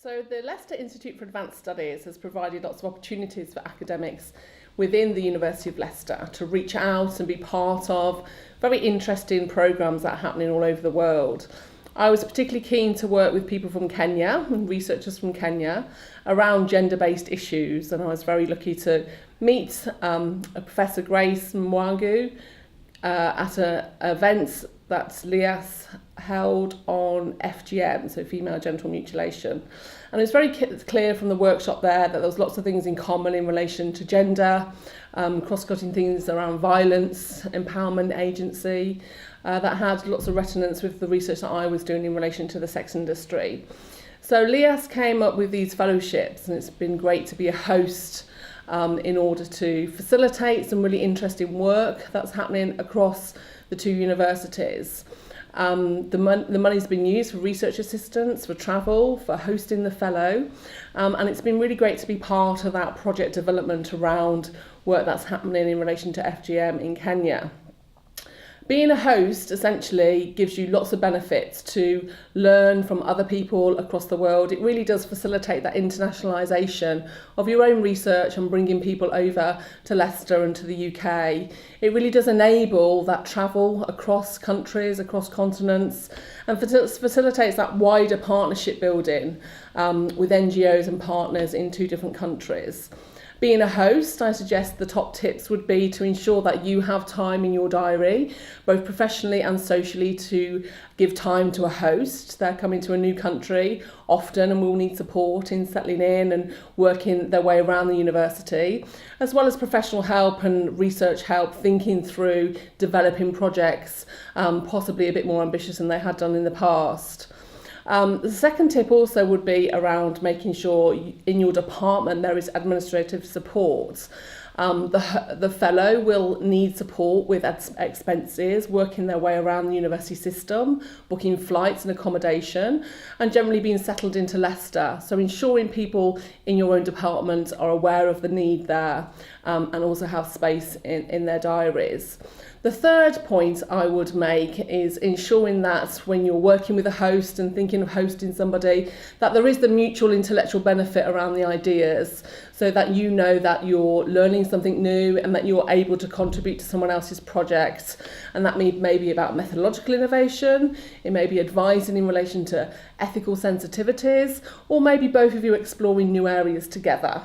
So the Leicester Institute for Advanced Studies has provided lots of opportunities for academics within the University of Leicester to reach out and be part of very interesting programmes that are happening all over the world. I was particularly keen to work with people from Kenya and researchers from Kenya around gender-based issues, and I was very lucky to meet Professor Grace Mwangu at an event that LIAS held on FGM, so female genital mutilation. And it was very clear from the workshop there that there was lots of things in common in relation to gender, cross-cutting things around violence, empowerment, agency, that had lots of resonance with the research that I was doing in relation to the sex industry. So LIAS came up with these fellowships, and it's been great to be a host in order to facilitate some really interesting work that's happening across the two universities. The money's been used for research assistance, for travel, for hosting the fellow, and it's been really great to be part of that project development around work that's happening in relation to FGM in Kenya. Being a host essentially gives you lots of benefits to learn from other people across the world. It really does facilitate that internationalisation of your own research and bringing people over to Leicester and to the UK. It really does enable that travel across countries, across continents, and facilitates that wider partnership building with NGOs and partners in two different countries. Being a host, I suggest the top tips would be to ensure that you have time in your diary, both professionally and socially, to give time to a host. They're coming to a new country often and will need support in settling in and working their way around the university, as well as professional help and research help, thinking through developing projects, possibly a bit more ambitious than they had done in the past. The second tip also would be around making sure in your department there is administrative support. The fellow will need support with expenses, working their way around the university system, booking flights and accommodation, and generally being settled into Leicester. So ensuring people in your own department are aware of the need there and also have space in their diaries. The third point I would make is ensuring that when you're working with a host and thinking of hosting somebody, that there is the mutual intellectual benefit around the ideas, so that you know that you're learning something new and that you're able to contribute to someone else's project. And that may be about methodological innovation, it may be advising in relation to ethical sensitivities, or maybe both of you exploring new areas together.